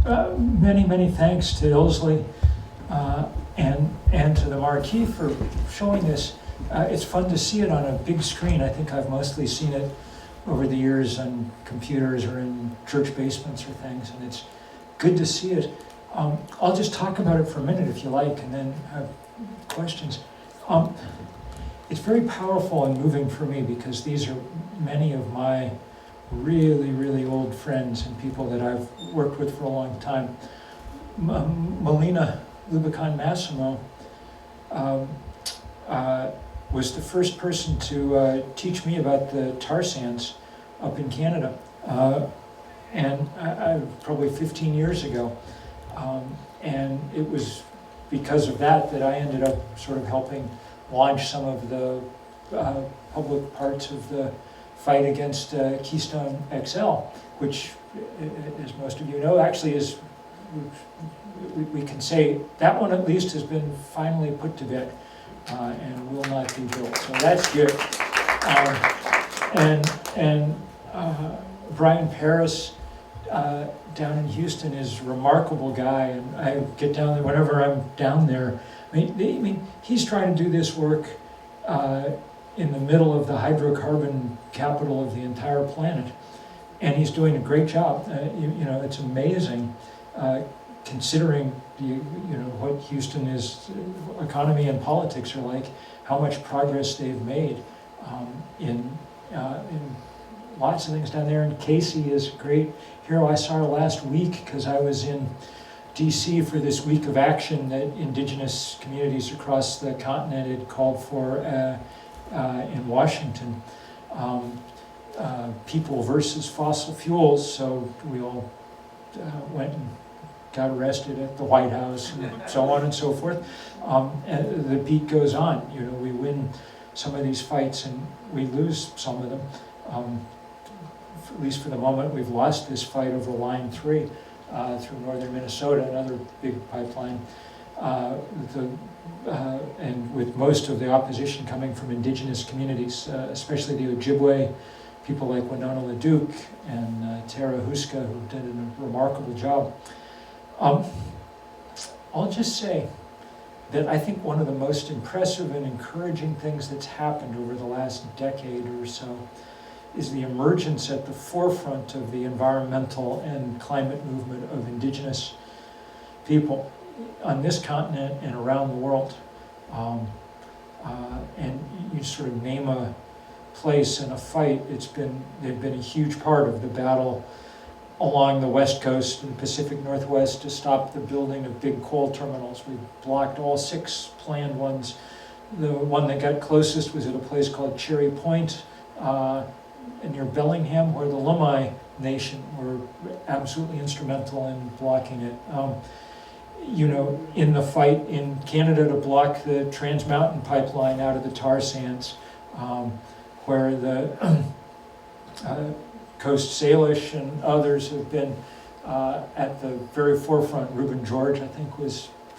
Many, many thanks to Ilsley and to the Marquis for showing this. It's fun to see it on a big screen. I think I've mostly seen it over the years on computers or in church basements or things, and it's good to see it. I'll just talk about it for a minute if you like, and then have questions. It's very powerful and moving for me because these are many of my really, really old friends and people that I've worked with for a long time. Melina Lubicon Massimo was the first person to teach me about the tar sands up in Canada, and probably 15 years ago. And it was because of that I ended up sort of helping launch some of the public parts of the fight against Keystone XL, which, as most of you know, actually is, we can say, that one at least has been finally put to bed and will not be built. So that's good. And Brian Paris down in Houston is a remarkable guy, and I get down there whenever I'm down there. I mean, he's trying to do this work in the middle of the hydrocarbon capital of the entire planet, and he's doing a great job. You know, it's amazing considering what Houston is, economy and politics are like, how much progress they've made in lots of things down there. And Casey is a great hero. I saw her last week because I was in DC for this week of action that indigenous communities across the continent had called for in Washington. People versus fossil fuels. So we all went and got arrested at the White House and so on and so forth. And the beat goes on. You know, we win some of these fights and we lose some of them. At least for the moment, we've lost this fight over Line 3 through northern Minnesota, another big pipeline. And with most of the opposition coming from indigenous communities, especially the Ojibwe, people like Winona LaDuke and Tara Huska, who did a remarkable job. I'll just say that I think one of the most impressive and encouraging things that's happened over the last decade or so is the emergence at the forefront of the environmental and climate movement of indigenous people on this continent and around the world. And you sort of name a place and a fight, they've been a huge part of the battle along the West Coast and Pacific Northwest to stop the building of big coal terminals. We blocked all 6 planned ones. The one that got closest was at a place called Cherry Point near Bellingham, where the Lummi Nation were absolutely instrumental in blocking it. You know, in the fight in Canada to block the Trans Mountain pipeline out of the tar sands, where the Coast Salish and others have been at the very forefront. Reuben George, I think,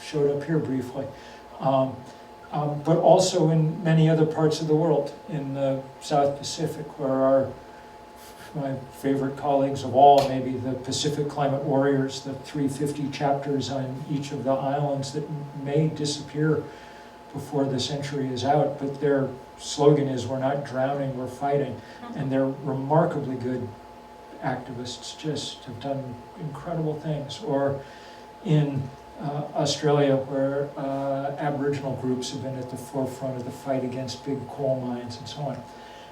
showed up here briefly. But also in many other parts of the world, in the South Pacific, where my favorite colleagues of all, maybe the Pacific Climate Warriors, the 350 chapters on each of the islands that may disappear before the century is out, but their slogan is, "We're not drowning, we're fighting." And they're remarkably good activists, just have done incredible things. Or in Australia, where Aboriginal groups have been at the forefront of the fight against big coal mines and so on.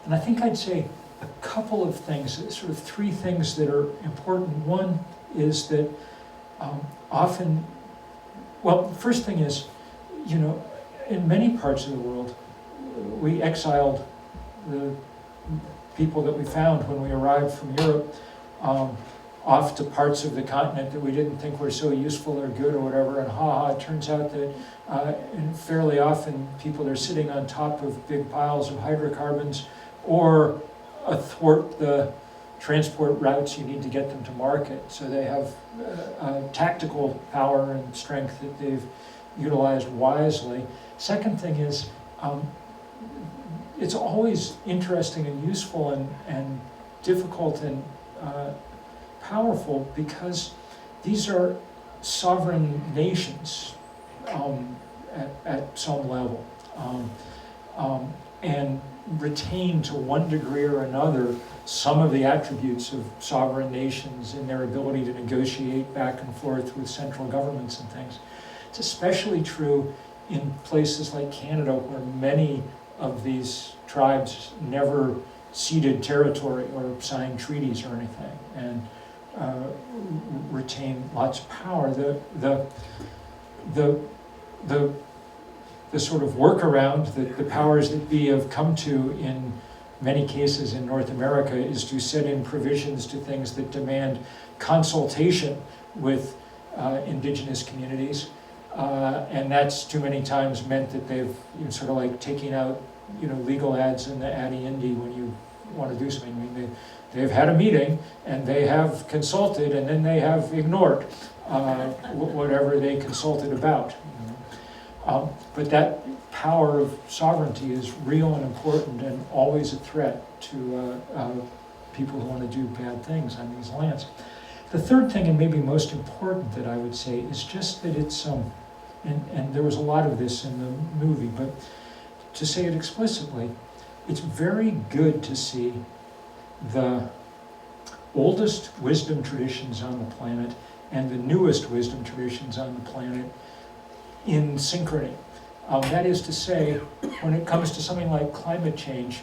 And I think I'd say a couple of things, sort of 3 things that are important. One is that often, well, the first thing is, you know, in many parts of the world, we exiled the people that we found when we arrived from Europe off to parts of the continent that we didn't think were so useful or good or whatever, and it turns out that and fairly often people are sitting on top of big piles of hydrocarbons or athwart the transport routes you need to get them to market. So they have tactical power and strength that they've utilized wisely. Second thing is, it's always interesting and useful and difficult and powerful, because these are sovereign nations at some level, and retain to one degree or another some of the attributes of sovereign nations in their ability to negotiate back and forth with central governments and things. It's especially true in places like Canada, where many of these tribes never ceded territory or signed treaties or anything, and retain lots of power. The sort of workaround that the powers that be have come to in many cases in North America is to set in provisions to things that demand consultation with indigenous communities, and that's too many times meant that they've sort of like taking out legal ads in the Addy Indy when you want to do something. I mean, they've had a meeting and they have consulted, and then they have ignored whatever they consulted about. But that power of sovereignty is real and important, and always a threat to people who want to do bad things on these lands. The third thing, and maybe most important, that I would say is just that it's, and there was a lot of this in the movie, but to say it explicitly, it's very good to see the oldest wisdom traditions on the planet and the newest wisdom traditions on the planet in synchrony. That is to say, when it comes to something like climate change,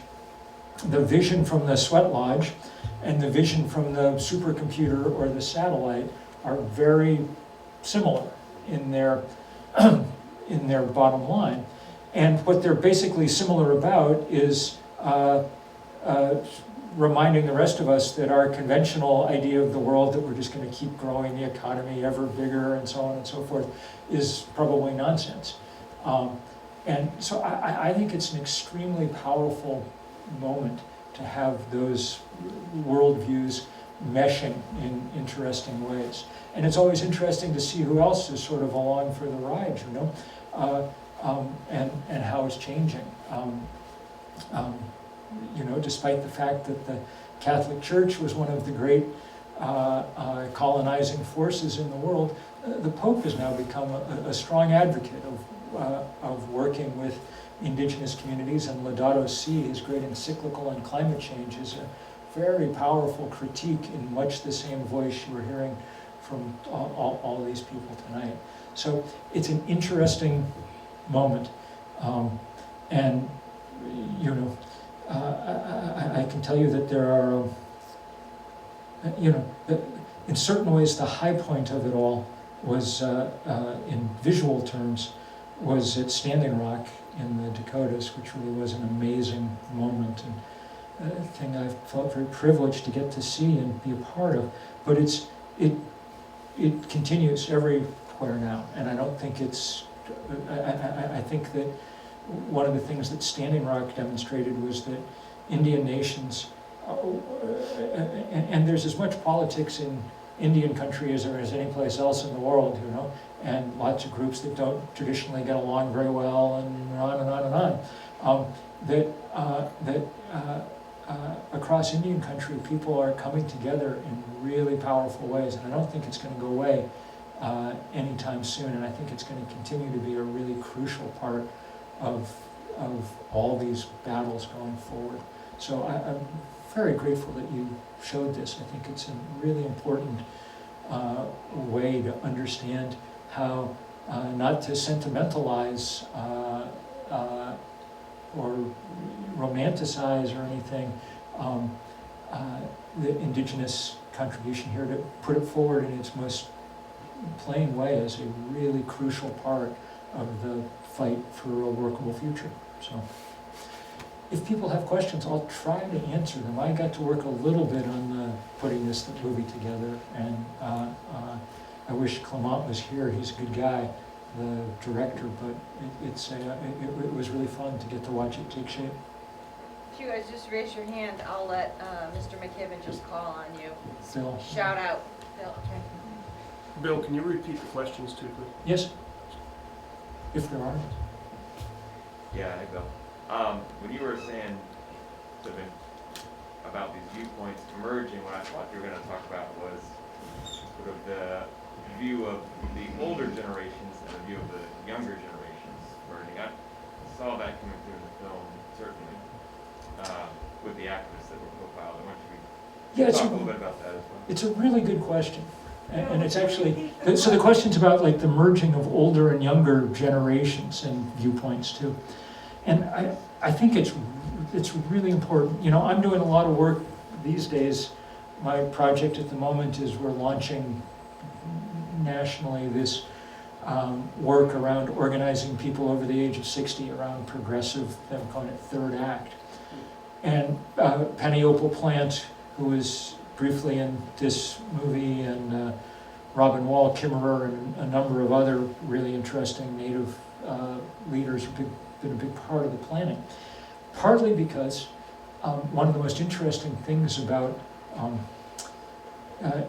the vision from the sweat lodge and the vision from the supercomputer or the satellite are very similar in their in their bottom line. And what they're basically similar about is reminding the rest of us that our conventional idea of the world, that we're just going to keep growing the economy ever bigger and so on and so forth, is probably nonsense. And so I think it's an extremely powerful moment to have those worldviews meshing in interesting ways. And it's always interesting to see who else is sort of along for the ride, and how it's changing. Despite the fact that the Catholic Church was one of the great colonizing forces in the world, the Pope has now become a strong advocate of working with indigenous communities, and Laudato Si', his great encyclical on climate change, is a very powerful critique in much the same voice you were hearing from all these people tonight. So it's an interesting moment, and I can tell you that there are, in certain ways, the high point of it all was, in visual terms, was at Standing Rock in the Dakotas, which really was an amazing moment, and a thing I felt very privileged to get to see and be a part of. But it continues everywhere now, and I don't think it's. I think that one of the things that Standing Rock demonstrated was that Indian nations, and there's as much politics in Indian country as there is any place else in the world, and lots of groups that don't traditionally get along very well, and on and on and on. That across Indian country, people are coming together in really powerful ways, and I don't think it's going to go away anytime soon, and I think it's going to continue to be a really crucial part of all these battles going forward. So I'm very grateful that you showed this. I think it's a really important way to understand how not to sentimentalize or romanticize or anything the indigenous contribution here, to put it forward in its most plain way as a really crucial part of the fight for a workable future. So if people have questions, I'll try to answer them. I got to work a little bit on putting this movie together, and I wish Clement was here. He's a good guy, the director, but it was really fun to get to watch it take shape. If you guys just raise your hand, I'll let Mr. McKibben just call on you. Phil. Shout out. Phil, okay. Bill, can you repeat the questions too, please? Yes, if there are. Yeah, hey Bill. When you were saying about these viewpoints emerging, what I thought you were going to talk about was sort of the view of the older generations and a view of the younger generations learning. I saw that coming through in the film, certainly, with the activists that were profiled. I want you to talk a little bit about that as well. It's a really good question. And it's actually, so the question's about like the merging of older and younger generations and viewpoints too. And I think it's really important. You know, I'm doing a lot of work these days. My project at the moment is we're launching nationally this work around organizing people over the age of 60 around progressive, I'm calling it third act. And Penny Opal Plant, who was briefly in this movie, and Robin Wall Kimmerer, and a number of other really interesting Native leaders who've been a big part of the planning. Partly because one of the most interesting things about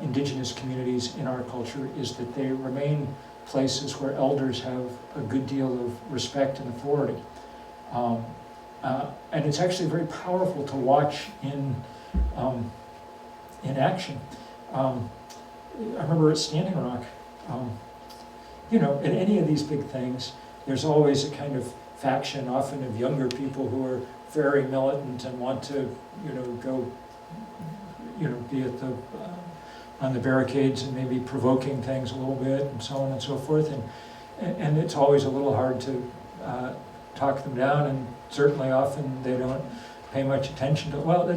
indigenous communities in our culture is that they remain places where elders have a good deal of respect and authority. And it's actually very powerful to watch in action. I remember at Standing Rock, you know, at any of these big things, there's always a kind of faction, often of younger people who are very militant and want to, you know, go, you know, be at the on the barricades and maybe provoking things a little bit and so on and so forth. And it's always a little hard to talk them down, and certainly often they don't pay much attention to. Well,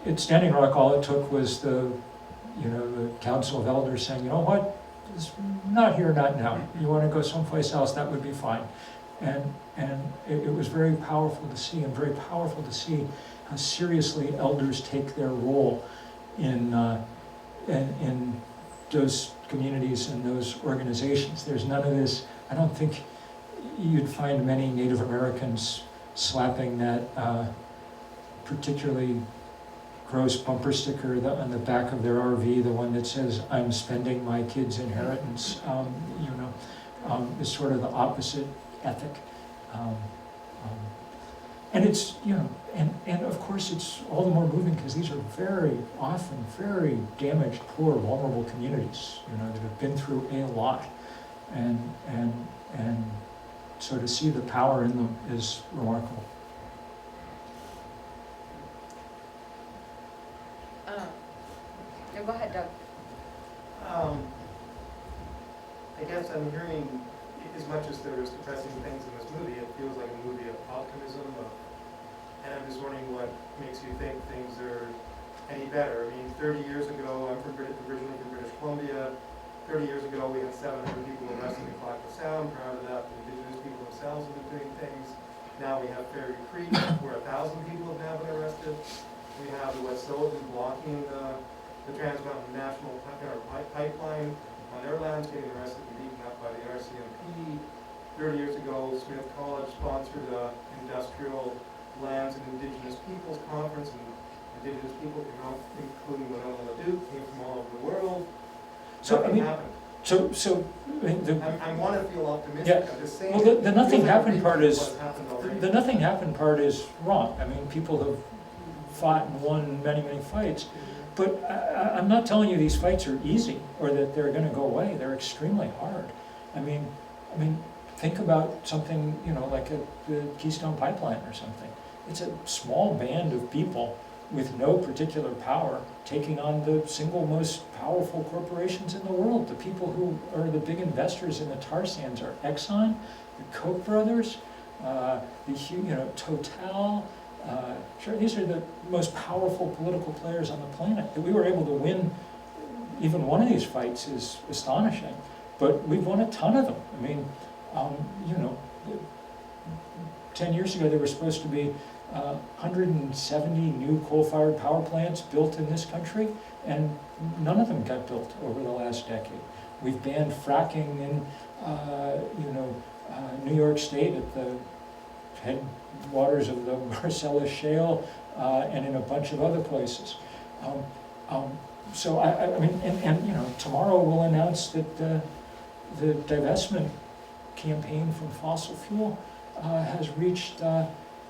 at Standing Rock, all it took was the Council of Elders saying, you know what, it's not here, not now. You want to go someplace else, that would be fine. And it was very powerful to see, and very powerful to see how seriously elders take their role in those communities and those organizations. There's none of this. I don't think you'd find many Native Americans slapping that particularly gross bumper sticker on the back of their RV, the one that says, "I'm spending my kid's inheritance." Is sort of the opposite ethic. And it's, and of course it's all the more moving because these are very often very damaged, poor, vulnerable communities, that have been through a lot. And so to see the power in them is remarkable. Go ahead, Doug. I guess I'm hearing, as much as there's depressing things in this movie, it feels like a movie of optimism, and I'm just wondering what makes you think things are any better. I mean, 30 years ago, I'm originally from British Columbia. 30 years ago, we had 700 people arrested in Clackamas Sound. Prior to that, the Indigenous people themselves have been doing things. Now we have Fairy Creek, where 1,000 people have now been arrested. We have the Wet'suwet'en blocking the Trans Mountain National Pipeline on their lands, getting arrested and beaten up by the RCMP. 30 years ago, Smith College sponsored an industrial lands and Indigenous Peoples Conference, and Indigenous people, including Winona LaDuke, came from all over the world. So nothing happened. I want to feel optimistic. Yeah. I'm just saying. Well, the nothing happened part is the nothing happened part is wrong. I mean, people have fought and won many, many fights. But I'm not telling you these fights are easy or that they're going to go away. They're extremely hard. I mean, think about something, like the Keystone Pipeline or something. It's a small band of people with no particular power taking on the single most powerful corporations in the world. The people who are the big investors in the tar sands are Exxon, the Koch brothers, Total. Sure, these are the most powerful political players on the planet. That we were able to win even one of these fights is astonishing, but we've won a ton of them. I mean, 10 years ago there were supposed to be 170 new coal-fired power plants built in this country, and none of them got built over the last decade. We've banned fracking in, New York State at the headwaters of the Marcellus Shale, and in a bunch of other places. So tomorrow we'll announce that the divestment campaign from fossil fuel has reached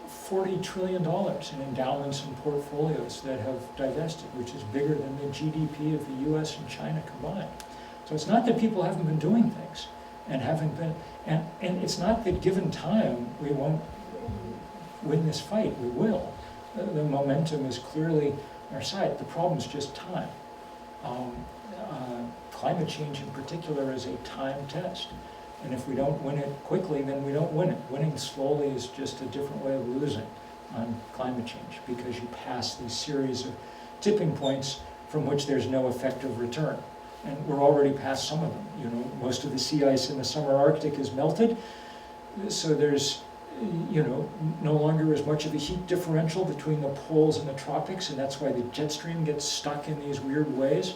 $40 trillion in endowments and portfolios that have divested, which is bigger than the GDP of the US and China combined. So it's not that people haven't been doing things and haven't been, and it's not that given time we won't win this fight, we will. The momentum is clearly on our side. The problem is just time. Climate change in particular is a time test. And if we don't win it quickly, then we don't win it. Winning slowly is just a different way of losing on climate change, because you pass these series of tipping points from which there's no effective return. And we're already past some of them. You know, most of the sea ice in the summer Arctic is melted, so there's, you know, no longer as much of a heat differential between the poles and the tropics, and that's why the jet stream gets stuck in these weird ways.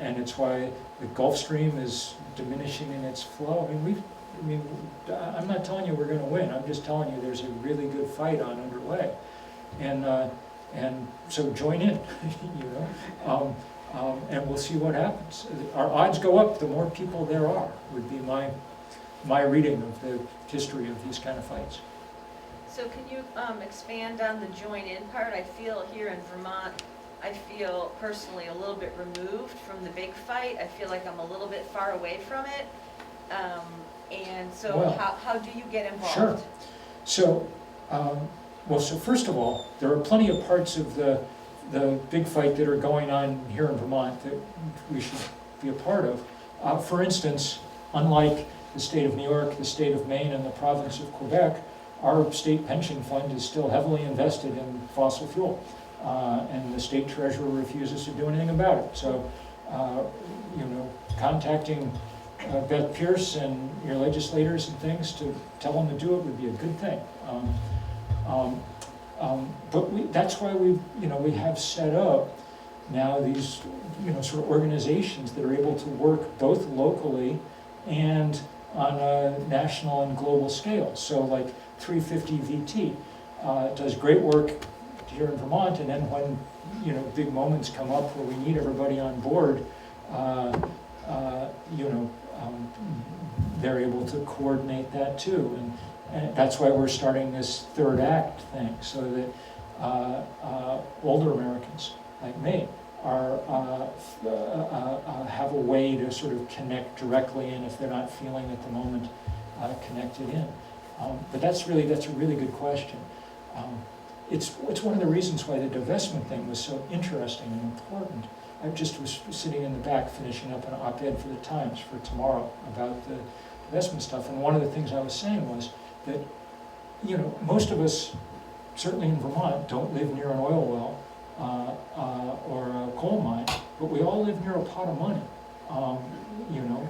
And it's why the Gulf Stream is diminishing in its flow. I'm not telling you we're going to win. I'm just telling you there's a really good fight on underway, and so join in, you know, and we'll see what happens. Our odds go up the more people there are. Would be my reading of the history of these kind of fights. So can you expand on the join in part? I feel here in Vermont, I feel personally a little bit removed from the big fight. I feel like I'm a little bit far away from it. And so Well, how do you get involved? Sure. So, so first of all, there are plenty of parts of the big fight that are going on here in Vermont that we should be a part of. For instance, unlike the state of New York, the state of Maine, and the province of Quebec, our state pension fund is still heavily invested in fossil fuel. And the state treasurer refuses to do anything about it. So, you know, contacting Beth Pierce and your legislators and things to tell them to do it would be a good thing. But that's why we have set up now these, you know, sort of organizations that are able to work both locally and on a national and global scale. So, like 350 VT does great work here in Vermont, and then when, you know, big moments come up where we need everybody on board, you know, they're able to coordinate that too, and that's why we're starting this third act thing, so that older Americans like me are have a way to sort of connect directly in if they're not feeling at the moment connected in. But that's a really good question. It's one of the reasons why the divestment thing was so interesting and important. I just was sitting in the back finishing up an op-ed for the Times for tomorrow about the divestment stuff, and one of the things I was saying was that, you know, most of us, certainly in Vermont, don't live near an oil well or a coal mine, but we all live near a pot of money, you know,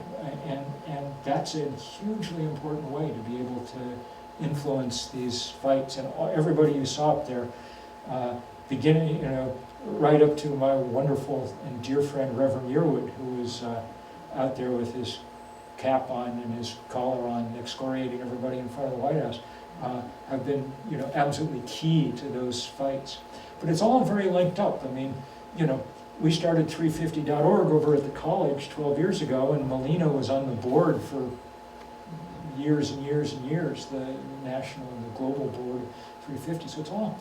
and that's a hugely important way to be able to influence these fights. And everybody you saw up there, beginning, you know, right up to my wonderful and dear friend Reverend Yearwood, who was out there with his cap on and his collar on, excoriating everybody in front of the White House, have been, you know, absolutely key to those fights. But it's all very linked up. I mean, you know, we started 350.org over at the college 12 years ago, and Melina was on the board for years and years and years, the national and the global board of 350. So it's all,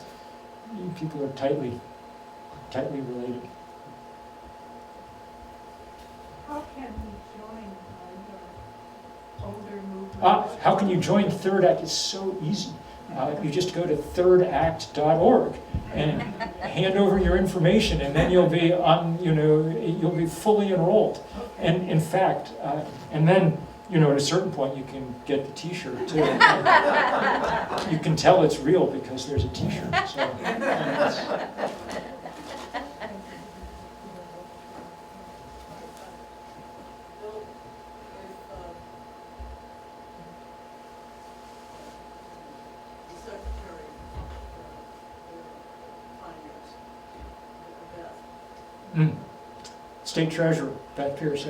people are tightly related. How can we join the older movement? How can you join Third Act? It's so easy. You just go to thirdact.org and hand over your information, and then you'll be on, you know, you'll be fully enrolled. And in fact, and then, you know, at a certain point you can get the T-shirt too. You can tell it's real because there's a T-shirt. So, State Treasurer, Beth Pierce.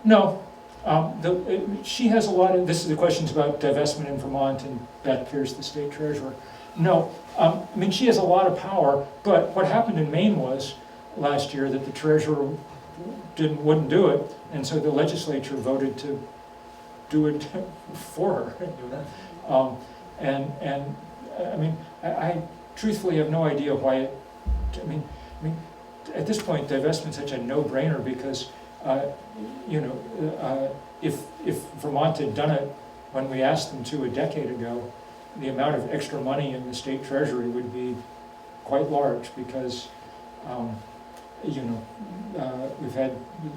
No. She has a lot of, this is the questions about divestment in Vermont and Beth Pierce, the State Treasurer. No. I mean, she has a lot of power, but what happened in Maine was last year that the Treasurer wouldn't do it, and so the legislature voted to do it for her, you know? And I mean, I truthfully have no idea why it, I mean, at this point, divestment's such a no-brainer because, you know, if Vermont had done it when we asked them to a decade ago, the amount of extra money in the state treasury would be quite large because, you know, we've had,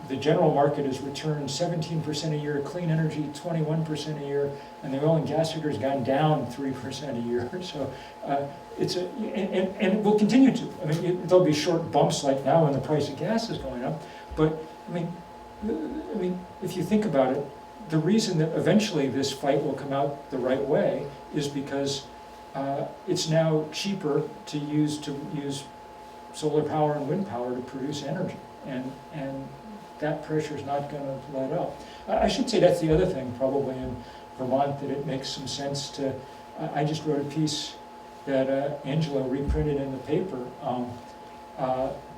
the general market has returned 17% a year, clean energy 21% a year, and the oil and gas sector has gone down 3% a year. So it's a, and it will continue to. I mean, there'll be short bumps like now when the price of gas is going up, but I mean, if you think about it, the reason that eventually this fight will come out the right way is because it's now cheaper to use solar power and wind power to produce energy, and that pressure is not going to let up. I should say that's the other thing probably in Vermont, that it makes some sense to. I just wrote a piece that Angela reprinted in the paper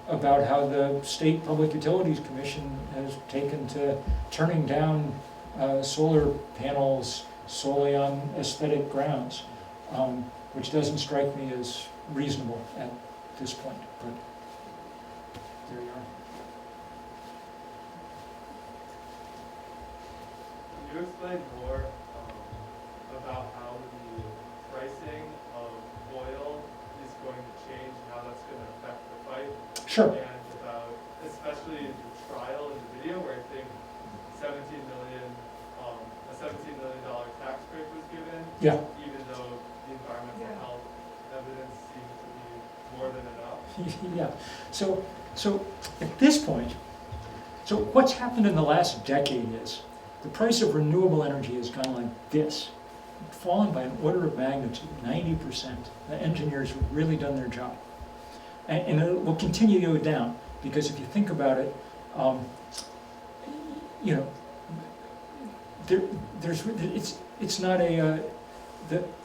about how the State Public Utilities Commission has taken to turning down solar panels solely on aesthetic grounds, which doesn't strike me as reasonable at this point, but there you are. Can you explain more about how the pricing of oil is going to change and how that's going to affect the fight? Sure. And about, especially the trial in the video where I think a $17 million tax break was given, Yeah. even though the environmental Yeah. health evidence seems to be more than enough. Yeah. So at this point, so what's happened in the last decade is the price of renewable energy has gone like this, fallen by an order of magnitude, 90%. The engineers have really done their job. And it will continue to go down, because if you think about it, you know, it's not a,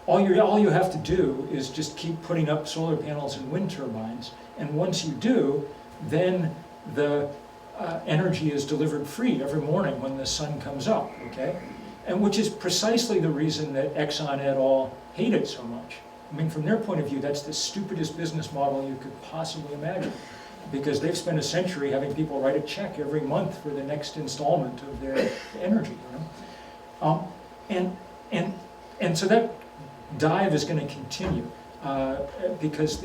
all you have to do is just keep putting up solar panels and wind turbines, and once you do, then the energy is delivered free every morning when the sun comes up, okay? And which is precisely the reason that Exxon et al. Hate it so much. I mean, from their point of view, that's the stupidest business model you could possibly imagine, because they've spent a century having people write a check every month for the next installment of their energy, you know? And so that dive is going to continue because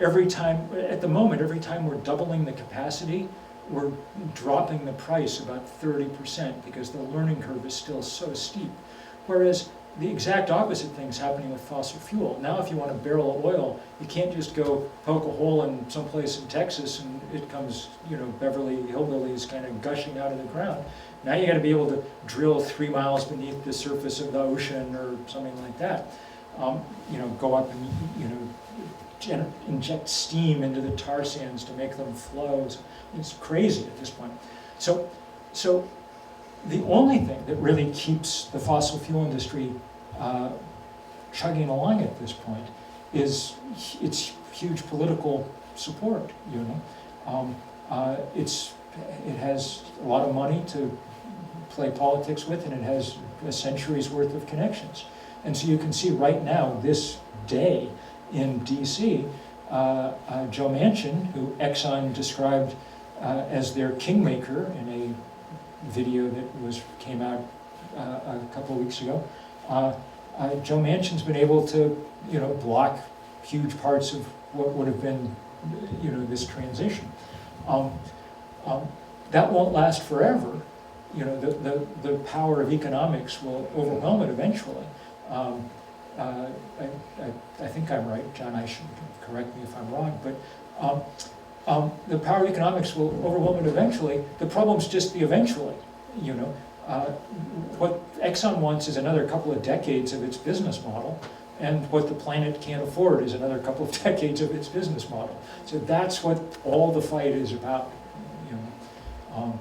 every time, at the moment, every time we're doubling the capacity, we're dropping the price about 30% because the learning curve is still so steep. Whereas the exact opposite thing's happening with fossil fuel. Now if you want a barrel of oil, you can't just go poke a hole in someplace in Texas and it comes, you know, Beverly Hillbillies kind of gushing out of the ground. Now you got to be able to drill 3 miles beneath the surface of the ocean or something like that. You know, go up and, you know, inject steam into the tar sands to make them flow. It's crazy at this point. So the only thing that really keeps the fossil fuel industry chugging along at this point is its huge political support. You know, it has a lot of money to play politics with, and it has a century's worth of connections. And so you can see right now, this day in D.C., Joe Manchin, who Exxon described as their kingmaker in a video that came out a couple of weeks ago, Joe Manchin's been able to, you know, block huge parts of what would have been, you know, this transition. That won't last forever. You know, the power of economics will overwhelm it eventually. I think I'm right, John. I should correct me if I'm wrong, but the power of economics will overwhelm it eventually. The problem's just the eventually. You know, what Exxon wants is another couple of decades of its business model, and what the planet can't afford is another couple of decades of its business model. So that's what all the fight is about. You know,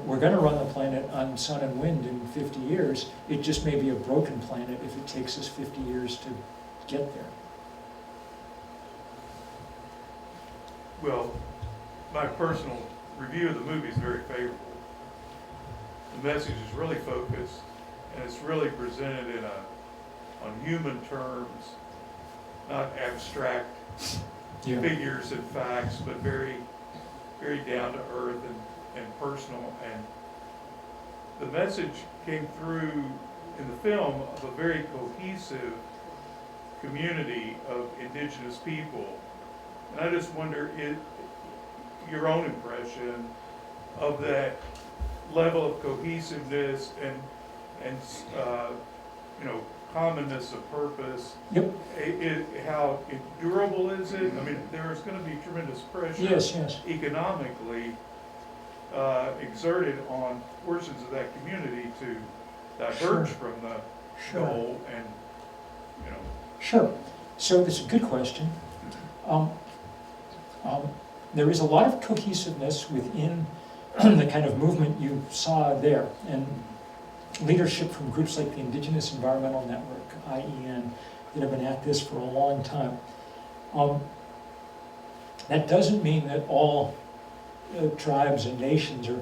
we're going to run the planet on sun and wind in 50 years. It just may be a broken planet if it takes us 50 years to get there. Well, my personal review of the movie is very favorable. the message is really focused, and it's really presented on human terms, not abstract Yeah. figures and facts, but very, very down to earth and personal. And the message came through in the film of a very cohesive community of indigenous people. And I just wonder, your own impression of that level of cohesiveness and commonness of purpose. Yep. How durable is it? I mean, there's going to be tremendous pressure Yes. economically exerted on portions of that community to diverge from the goal, and Sure. So that's a good question. There is a lot of cohesiveness within the kind of movement you saw there, and leadership from groups like the Indigenous Environmental Network, IEN, that have been at this for a long time. That doesn't mean that all tribes and nations are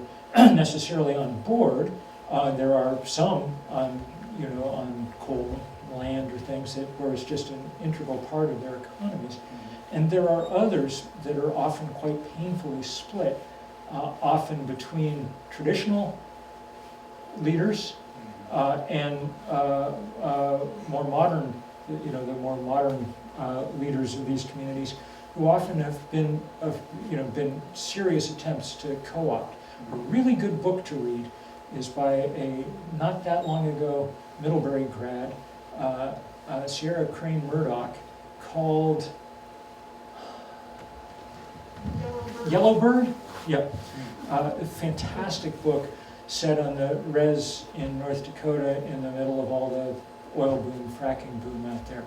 necessarily on board. There are some on coal, land, or things where it's just an integral part of their economies. And there are others that are often quite painfully split, often between traditional leaders and more modern, the more modern leaders of these communities, who often have been serious attempts to co-opt. A really good book to read is by a not that long ago Middlebury grad, Sierra Crane Murdoch, called Yellowbird? Yep. A fantastic book set on the res in North Dakota in the middle of all the oil boom, fracking boom out there.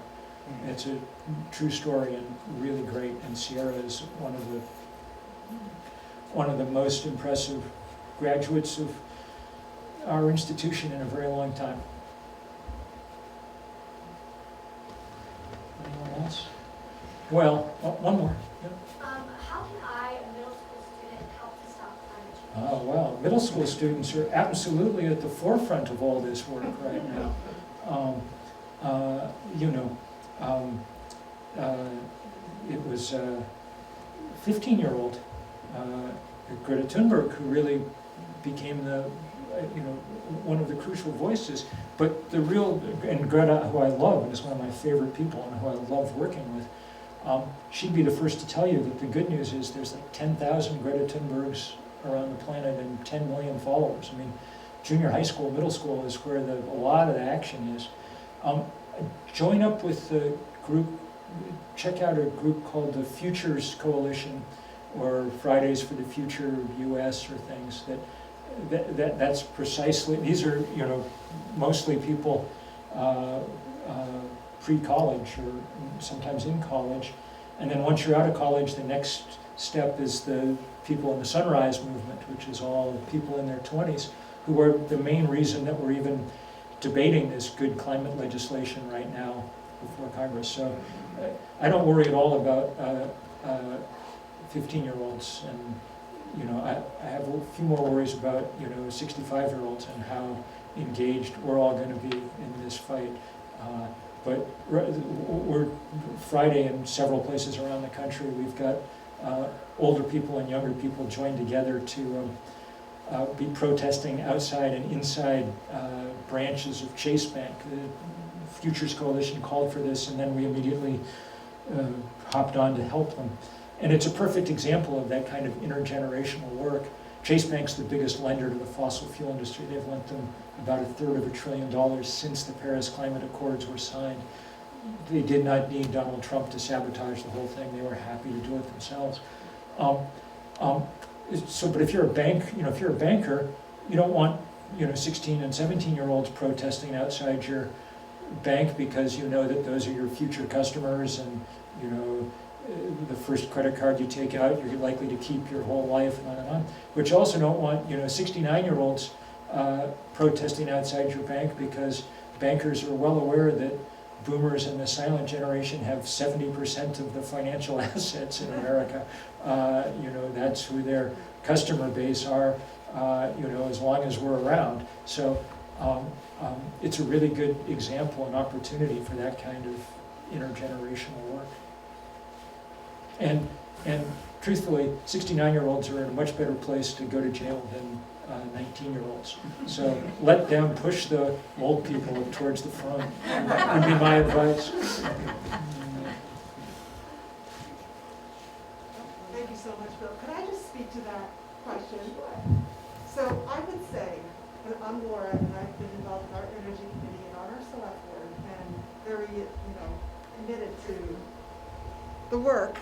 It's a true story and really great, and Sierra is one of the most impressive graduates of our institution in a very long time. Anyone else? Well, one more. Yeah. How can I, a middle school student, help to stop climate change? Well, middle school students are absolutely at the forefront of all this work right now. It was a 15-year-old, Greta Tunberg, who really became one of the crucial voices. But the real, and Greta, who I love, and is one of my favorite people and who I love working with, she'd be the first to tell you that the good news is there's like 10,000 Greta Thunbergs around the planet and 10 million followers. I mean, junior high school, middle school is where a lot of the action is. Join up with the group, check out a group called the Futures Coalition, or Fridays for the Future US, or things that's precisely, these are mostly people pre-college or sometimes in college, and then once you're out of college, the next step is the people in the Sunrise Movement, which is all people in their 20s, who are the main reason that we're even debating this good climate legislation right now before Congress. So I don't worry at all about 15-year-olds, and I have a few more worries about 65-year-olds and how engaged we're all going to be in this fight. But we're Friday in several places around the country. We've got older people and younger people joined together to be protesting outside and inside branches of Chase Bank. The Futures Coalition called for this, and then we immediately hopped on to help them. And it's a perfect example of that kind of intergenerational work. Chase Bank's the biggest lender to the fossil fuel industry. They've lent them about $1/3 of $1 trillion since the Paris Climate Accords were signed. They did not need Donald Trump to sabotage the whole thing. They were happy to do it themselves. But if you're a banker, you don't want 16 and 17-year-olds protesting outside your bank because you know that those are your future customers, and the first credit card you take out, you're likely to keep your whole life, and on and on. But you also don't want 69-year-olds protesting outside your bank, because bankers are well aware that boomers and the silent generation have 70% of the financial assets in America. That's who their customer base are. as long as we're around. So it's a really good example and opportunity for that kind of intergenerational work. And truthfully, 69-year-olds are in a much better place to go to jail than 19-year-olds. So let them push the old people towards the front, would be my advice. Thank you so much, Bill. Could I just speak to that question? So I would say, and I'm Laura, and I've been involved in our energy committee and on our select board, and very, committed to the work,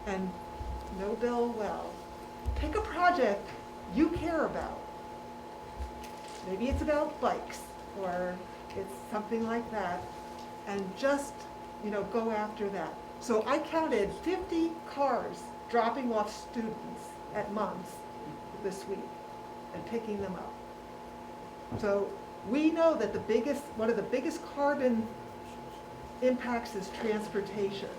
and know Bill well. Pick a project you care about. Maybe it's about bikes, or it's something like that, and just, go after that. So I counted 50 cars dropping off students at Mums this week and picking them up. So we know that one of the biggest carbon impacts is transportation.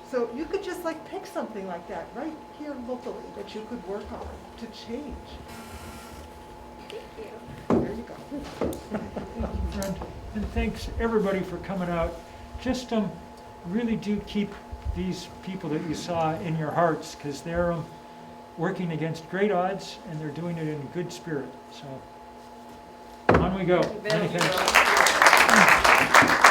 So you could just pick something like that right here locally that you could work on to change. Thank you. There you go. Thank you, friend. And thanks, everybody, for coming out. Just really do keep these people that you saw in your hearts, because they're working against great odds, and they're doing it in good spirit. So on we go. Thank you, Bill. Many thanks.